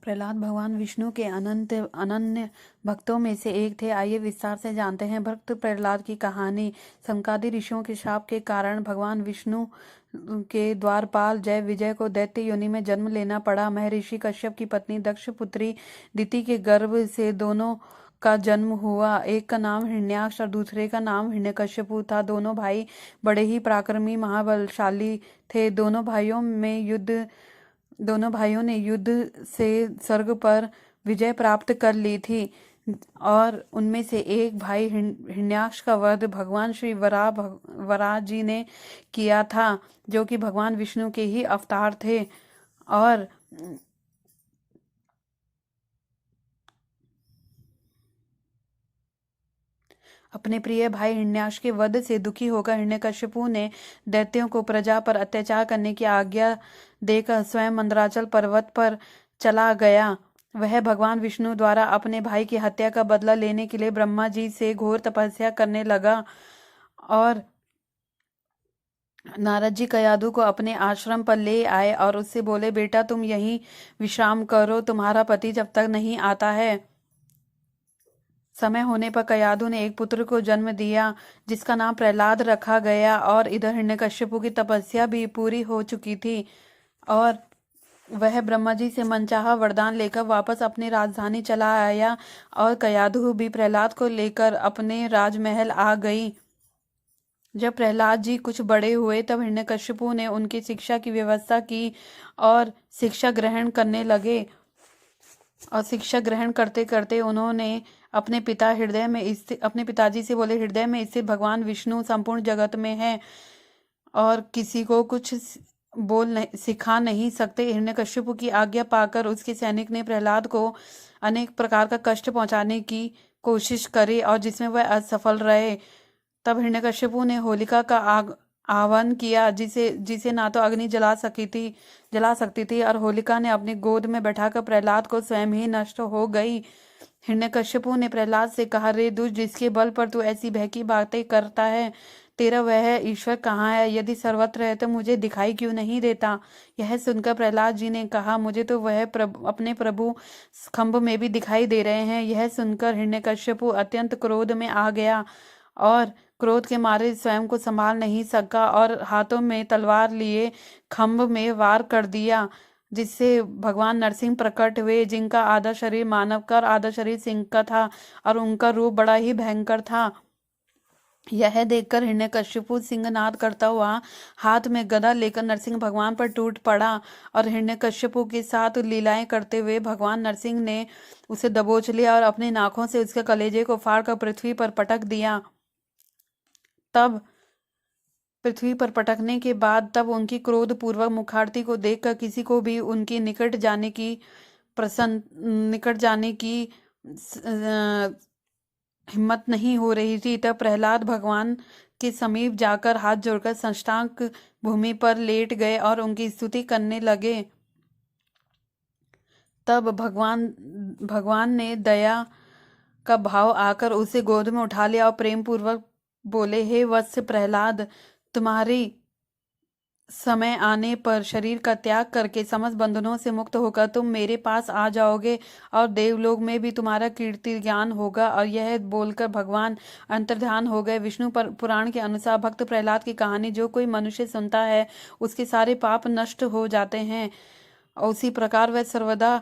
प्रहलाद भगवान विष्णु के अनन्य भक्तों में से एक थे। आइए विस्तार से जानते हैं भक्त प्रहलाद की कहानी। सनकादि ऋषियों के शाप के कारण भगवान विष्णु के द्वारपाल जय विजय को दैत्य योनि में जन्म लेना पड़ा। महर्षि कश्यप की पत्नी दक्ष पुत्री दिति के गर्भ से दोनों का जन्म हुआ। एक का नाम हिरण्याक्ष और दूसरे का नाम हिरण्यकश्यपु था। दोनों भाई बड़े ही पराक्रमी महाबलशाली थे। दोनों भाइयों ने युद्ध से स्वर्ग पर विजय प्राप्त कर ली थी और उनमें से एक भाई हिरण्याक्ष का वध भगवान श्री वराह जी ने किया था, जो कि भगवान विष्णु के ही अवतार थे। और अपने प्रिय भाई हिरण्याक्ष के वध से दुखी होकर हिरण्यकश्यपु ने दैत्यों को प्रजा पर अत्याचार करने की आज्ञा देकर स्वयं मंदराचल पर्वत पर चला गया। वह भगवान विष्णु द्वारा अपने भाई की हत्या का बदला लेने के लिए ब्रह्मा जी से घोर तपस्या करने लगा और नारद जी कयाधु को अपने आश्रम पर ले आए और उससे बोले, बेटा तुम यहीं विश्राम करो, तुम्हारा पति जब तक नहीं आता है। समय होने पर कयाधु ने एक पुत्र को जन्म दिया जिसका नाम प्रहलाद रखा गया। और इधर हिरण्यकश्यपु की तपस्या भी पूरी हो चुकी थी और वह ब्रह्मा जी से मनचाहा वरदान लेकर वापस अपनी राजधानी चला आया और कयाधु भी प्रहलाद को लेकर अपने राजमहल आ गई। जब प्रहलाद जी कुछ बड़े हुए तब हिरण्यकश्यपु ने उनकी शिक्षा की व्यवस्था की और शिक्षा ग्रहण करने लगे। और शिक्षा ग्रहण करते करते उन्होंने अपने पिताजी से बोले, हृदय में स्थित भगवान विष्णु संपूर्ण जगत में है और किसी को कुछ सिखा नहीं सकते। हिरण्यकश्यपु की आज्ञा पाकर उसके सैनिक ने प्रहलाद को अनेक प्रकार का कष्ट पहुंचाने की कोशिश करी और जिसमें वह असफल रहे। तब हिरण्यकश्यपु ने होलिका का आह्वान किया जिसे ना तो अग्नि जला सकती थी और होलिका ने अपनी गोद में बैठाकर प्रहलाद को स्वयं ही नष्ट हो गई। हिरण्यकश्यपु ने प्रहलाद से कहा, रे दुष्ट, जिसके बल पर तू ऐसी भयंकर बातें करता है, तेरा वह ईश्वर कहाँ है? यदि सर्वत्र है तो मुझे दिखाई क्यों नहीं देता? यह सुनकर प्रहलाद जी ने कहा, मुझे तो वह अपने प्रभु खम्भ में भी दिखाई दे रहे हैं। यह सुनकर हिरण्यकश्यपु अत्यंत क्रोध में आ गया और क्रोध के मारे स्वयं को संभाल नहीं सका और हाथों में तलवार लिए खम्भ में वार कर दिया, जिससे भगवान नरसिंह प्रकट हुए, जिनका आधा शरीर मानव का और आधा शरीर सिंह का था और उनका रूप बड़ा ही भयंकर था। यह देखकर हिरण्यकश्यपु सिंहनाद करता हुआ हाथ में गदा लेकर नरसिंह भगवान पर टूट पड़ा और हिरण्यकश्यपु के साथ लीलाएं करते हुए भगवान नरसिंह ने उसे दबोच लिया और अपने नाखों से उसके कलेजे को फाड़कर पृथ्वी पर पटक दिया। तब पृथ्वी पर पटकने के बाद उनकी क्रोध पूर्वक मुखारती को देखकर किसी को भी उनकी निकट जाने की हिम्मत नहीं हो रही थी। तब प्रहलाद भगवान के समीप जाकर हाथ जोड़कर साष्टांग भूमि पर लेट गए और उनकी स्तुति करने लगे। तब भगवान ने दया का भाव आकर उसे गोद में उठा लिया और प्रेम पूर्वक बोले, हे वत्स प्रहलाद, तुम्हारी समय आने पर शरीर का त्याग करके समस्त बंधनों से मुक्त होकर तुम मेरे पास आ जाओगे और देवलोक में भी तुम्हारा कीर्ति ज्ञान होगा। और यह बोलकर भगवान अंतर्ध्यान हो गए। विष्णु पुराण के अनुसार भक्त प्रहलाद की कहानी जो कोई मनुष्य सुनता है उसके सारे पाप नष्ट हो जाते हैं। उसी प्रकार वह सर्वदा